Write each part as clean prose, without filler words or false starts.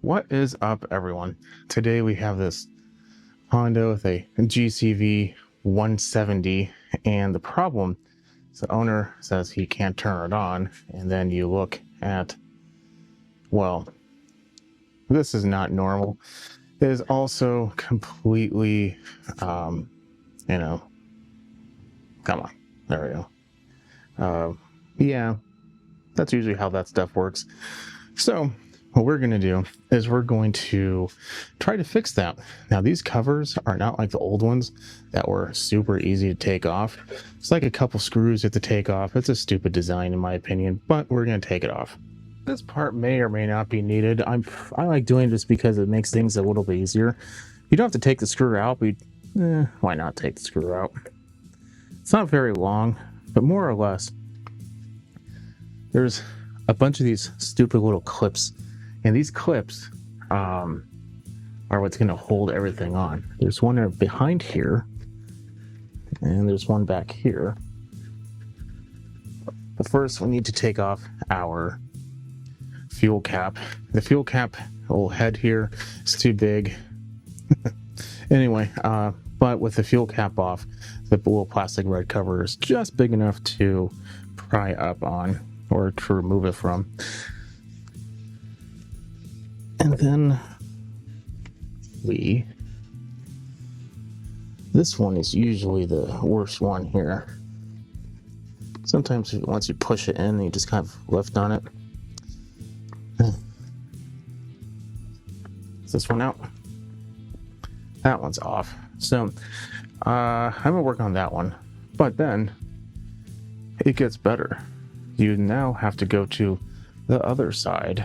What is up, everyone? Today we have this Honda with a GCV170, and the problem is the owner says he can't turn it on, and then you look at, well, this is not normal. It is also completely, come on, there we go. Yeah, that's usually how that stuff works. So what we're going to do is we're going to try to fix that. Now, these covers are not like the old ones that were super easy to take off. It's like a couple screws you have to take off. It's a stupid design in my opinion, but we're going to take it off. This part may or may not be needed. I like doing this because it makes things a little bit easier. You don't have to take the screw out, but why not take the screw out? It's not very long, but more or less, there's a bunch of these stupid little clips, and these clips are what's going to hold everything on. There's one behind here, and there's one back here. But first, we need to take off our fuel cap. The fuel cap little head here is too big. Anyway, but with the fuel cap off, the little plastic red cover is just big enough to pry up on, or to remove it from. And then this one is usually the worst one here. Sometimes once you push it in, you just kind of lift on it. Is this one out? That one's off. So I'm gonna work on that one, but then it gets better. You now have to go to the other side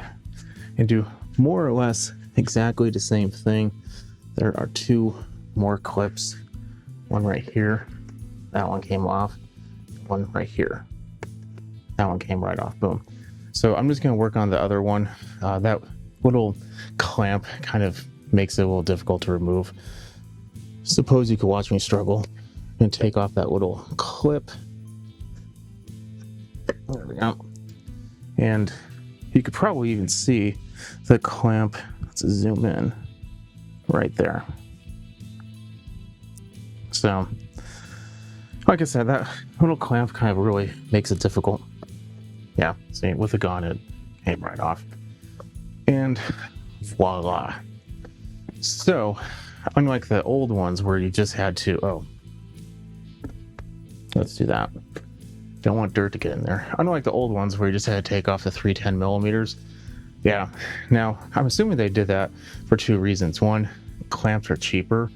and do more or less exactly the same thing. There are two more clips, one right here, that one came off, one right here, that one came right off. Boom. So I'm just going to work on the other one. That little clamp kind of makes it a little difficult to remove. Suppose you could watch me struggle. I'm going to take off that little clip. There we go. And you could probably even see the clamp. Let's zoom in right there. So, like I said, that little clamp kind of really makes it difficult. Yeah, see, with the gun, it came right off. And voila. So, unlike the old ones where you just had to, let's do that. Don't want dirt to get in there. Unlike the old ones where you just had to take off the 310 millimeters. Yeah. Now, I'm assuming they did that for two reasons. One, clamps are cheaper.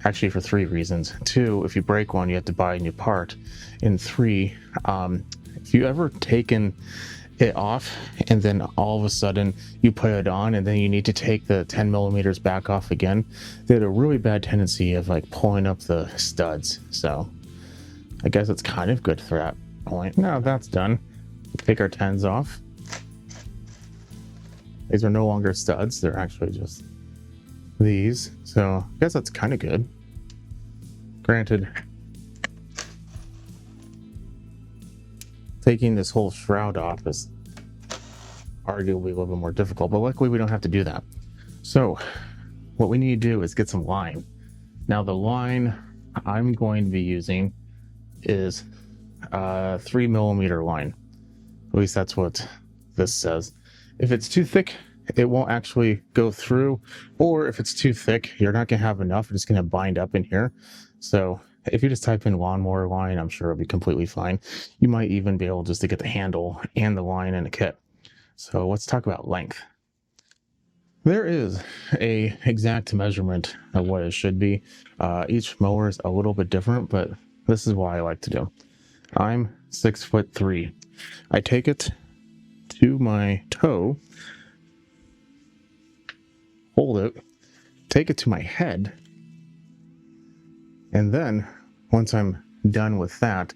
Actually, for three reasons. Two, if you break one, you have to buy a new part. And three, if you ever taken it off and then all of a sudden you put it on and then you need to take the 10 millimeters back off again, they had a really bad tendency of like pulling up the studs. So I guess it's kind of good for that point. Now that's done, take our 10s off. These are no longer studs, they're actually just these. So I guess that's kind of good. Granted, taking this whole shroud off is arguably a little bit more difficult, but luckily we don't have to do that. So what we need to do is get some line. Now the line I'm going to be using is 3 millimeter line. At least that's what this says. If it's too thick, it won't actually go through, or if it's too thick, you're not gonna have enough. It's gonna bind up in here. So if you just type in lawnmower line, I'm sure it'll be completely fine. You might even be able just to get the handle and the line in a kit. So let's talk about length. There is a exact measurement of what it should be. Each mower is a little bit different, but this is what I like to do. I'm 6'3". I take it to my toe, hold it, take it to my head, and then once I'm done with that,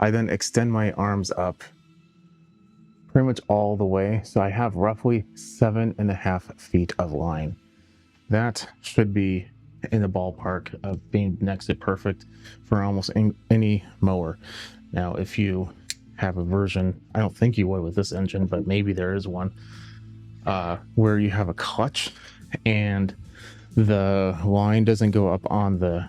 I then extend my arms up pretty much all the way. So I have roughly 7.5 feet of line. That should be in the ballpark of being next to perfect for almost any mower. Now, if you have a version, I don't think you would with this engine, but maybe there is one, where you have a clutch and the line doesn't go up on the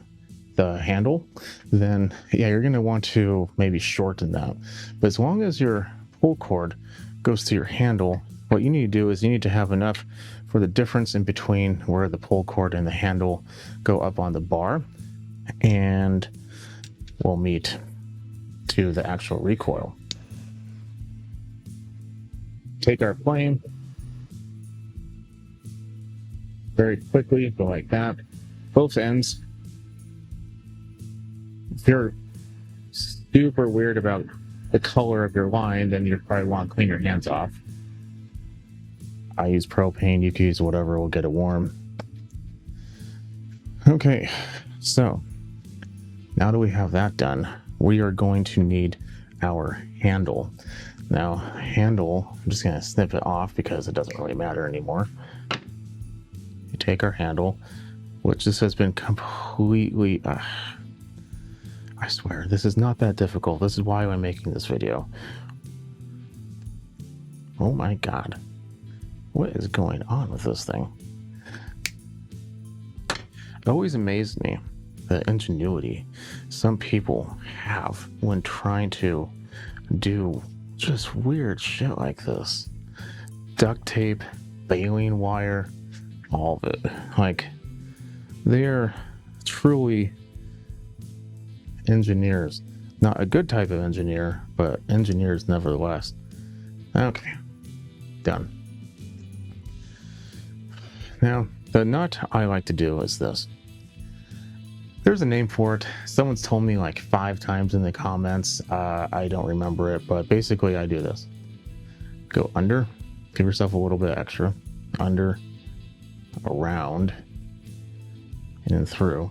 handle, then yeah, you're going to want to maybe shorten that. But as long as your pull cord goes to your handle, what you need to do is you need to have enough for the difference in between where the pull cord and the handle go up on the bar, and will meet to the actual recoil. Take our plane, very quickly go like that, both ends. If you're super weird about the color of your line, then you probably want to clean your hands off. I use propane, you can use whatever will get it warm. Okay, so now that we have that done, we are going to need our handle. Now, handle, I'm just going to snip it off because it doesn't really matter anymore. You take our handle, which this has been completely... I swear, this is not that difficult. This is why I'm making this video. Oh my god. What is going on with this thing? It always amazed me the ingenuity some people have when trying to do just weird shit like this. Duct tape, baling wire, all of it. Like, they're truly engineers. Not a good type of engineer, but engineers nevertheless. Okay, done. Now, the nut I like to do is this. There's a name for it. Someone's told me like 5 times in the comments. I don't remember it, but basically I do this. Go under, give yourself a little bit extra, under, around, and then through.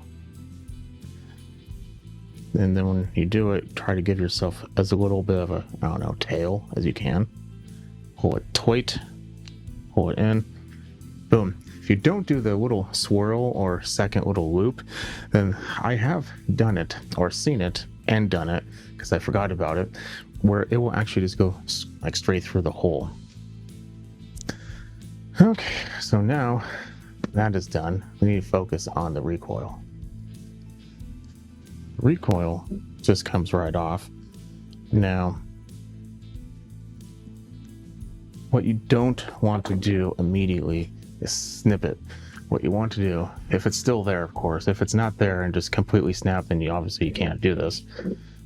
And then when you do it, try to give yourself as a little bit of a, I don't know, tail as you can. Pull it tight, pull it in, boom. If you don't do the little swirl or second little loop, then I have done it or seen it and done it because I forgot about it, where it will actually just go like straight through the hole. Okay, so now that is done, we need to focus on the recoil. Recoil just comes right off. Now, what you don't want to do immediately is snip it. What you want to do, if it's still there, of course, if it's not there and just completely snapped, then you obviously you can't do this,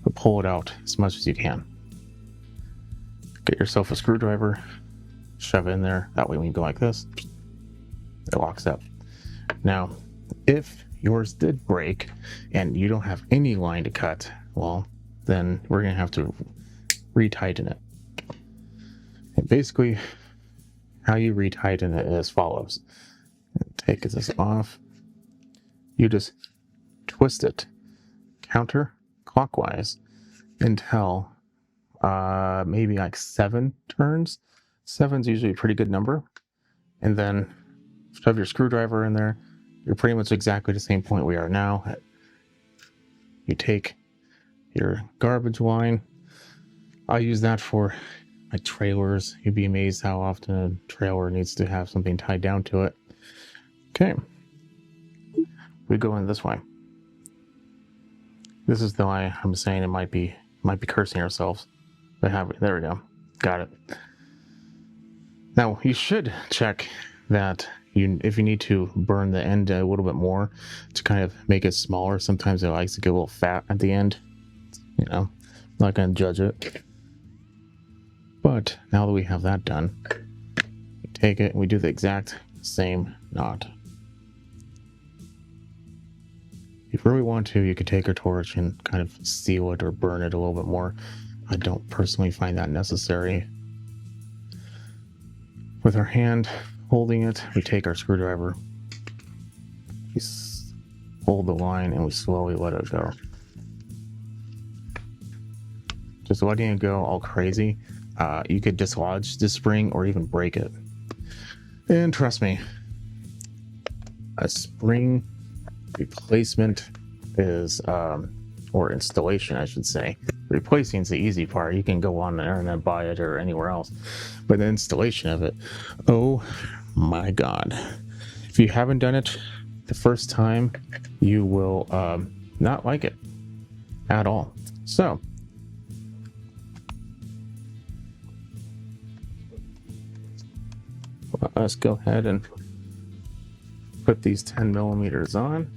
but pull it out as much as you can. Get yourself a screwdriver, shove it in there. That way when you go like this, it locks up. Now, if yours did break and you don't have any line to cut, well, then we're gonna have to retighten it. And basically how you retighten it is as follows. Take this off, you just twist it counterclockwise until maybe like 7 turns. 7's usually a pretty good number, and then shove your screwdriver in there. You're pretty much exactly the same point we are now. You take your garbage line. I use that for my trailers. You'd be amazed how often a trailer needs to have something tied down to it. Okay, we go in this way. This is the way I'm saying it might be cursing ourselves. But there we go, got it. Now you should check that if you need to burn the end a little bit more to kind of make it smaller. Sometimes it likes to get a little fat at the end. You know, not gonna judge it. But now that we have that done, we take it and we do the exact same knot. If you really want to, you could take a torch and kind of seal it or burn it a little bit more. I don't personally find that necessary. With our hand holding it, we take our screwdriver, we hold the line, and we slowly let it go. Just letting it go all crazy. You could dislodge the spring or even break it. And trust me, a spring replacement is, or installation I should say, replacing is the easy part. You can go on the internet and buy it or anywhere else. But the installation of it, oh my God. If you haven't done it the first time, you will not like it at all. So let's go ahead and put these 10 millimeters on.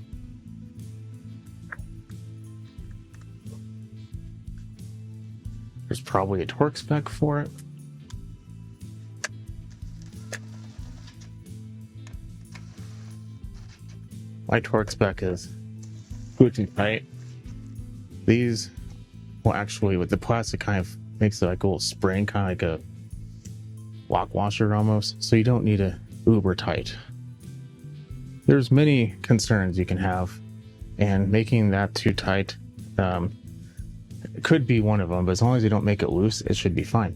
There's probably a torque spec for it. My torque spec is Gucci tight. These will actually, with the plastic, kind of makes it like a little spring, kind of like a lock washer almost. So you don't need a uber tight. There's many concerns you can have, and making that too tight could be one of them, but as long as you don't make it loose, it should be fine.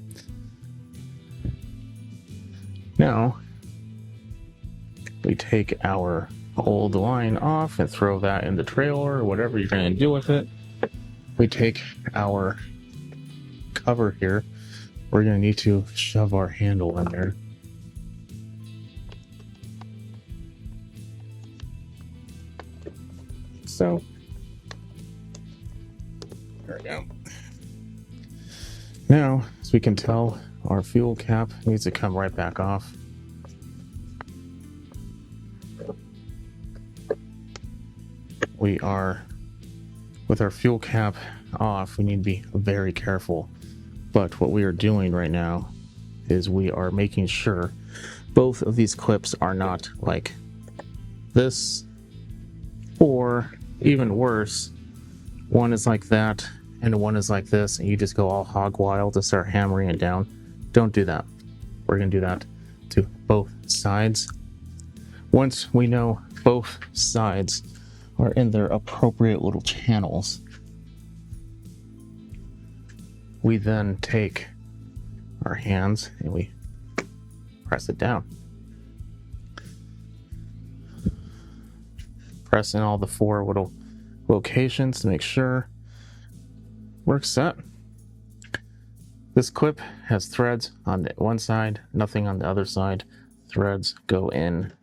Now we take our old line off and throw that in the trailer or whatever you're going to do with it. We take our cover here. We're going to need to shove our handle in there. So there we go. Now, as we can tell, our fuel cap needs to come right back off. We are, with our fuel cap off, we need to be very careful. But what we are doing right now is we are making sure both of these clips are not like this, or even worse, one is like that and one is like this, and you just go all hog wild to start hammering it down. Don't do that. We're going to do that to both sides. Once we know both sides are in their appropriate little channels, we then take our hands and we press it down. Press in all the 4 little locations to make sure we're set. This clip has threads on the one side, nothing on the other side. Threads go in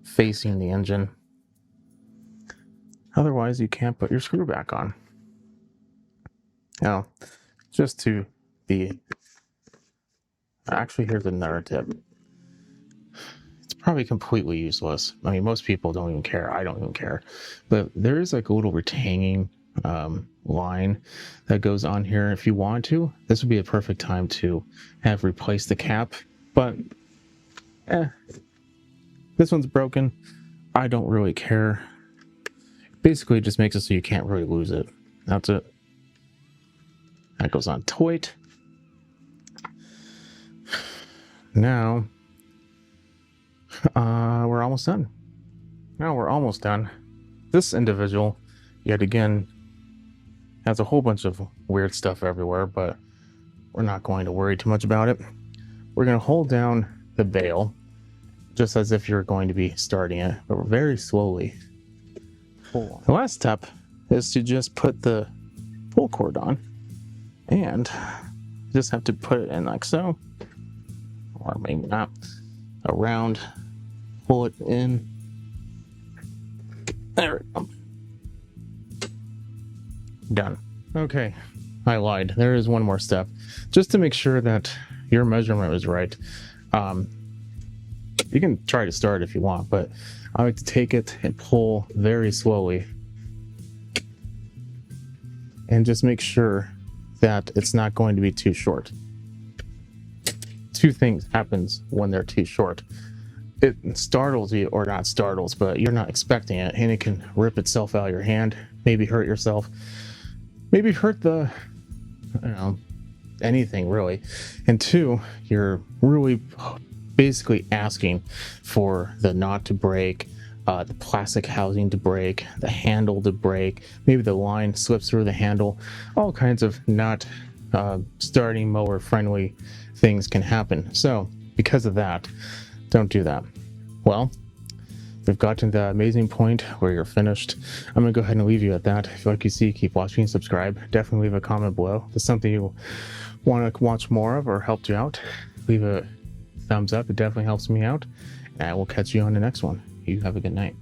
facing the engine. Otherwise, you can't put your screw back on. Now, just to be... Actually, here's another tip. It's probably completely useless. I mean, most people don't even care. I don't even care. But there is like a little retaining line that goes on here. If you want to, this would be a perfect time to have replaced the cap. But this one's broken. I don't really care. Basically, it just makes it so you can't really lose it. That's it. That goes on tight. Now, we're almost done. Now we're almost done. This individual, yet again, has a whole bunch of weird stuff everywhere, but we're not going to worry too much about it. We're going to hold down the bail, just as if you're going to be starting it, but very slowly. The last step is to just put the pull cord on, and you just have to put it in like so, or maybe not, around, pull it in. There we go. Done. Okay, I lied. There is one more step. Just to make sure that your measurement was right. You can try to start if you want, but I like to take it and pull very slowly. And just make sure that it's not going to be too short. 2 things happens when they're too short. It startles you, or not startles, but you're not expecting it, and it can rip itself out of your hand, maybe hurt yourself, maybe hurt the, I don't know, anything really. And 2, you're really basically asking for the knot to break, the plastic housing to break, the handle to break, maybe the line slips through the handle. All kinds of not starting mower friendly things can happen. So because of that, don't do that. Well, we've gotten to the amazing point where you're finished. I'm gonna go ahead and leave you at that. If you like you see, keep watching and subscribe. Definitely leave a comment below. If there's something you want to watch more of or helped you out, leave a thumbs up. It definitely helps me out. And I will catch you on the next one. You have a good night.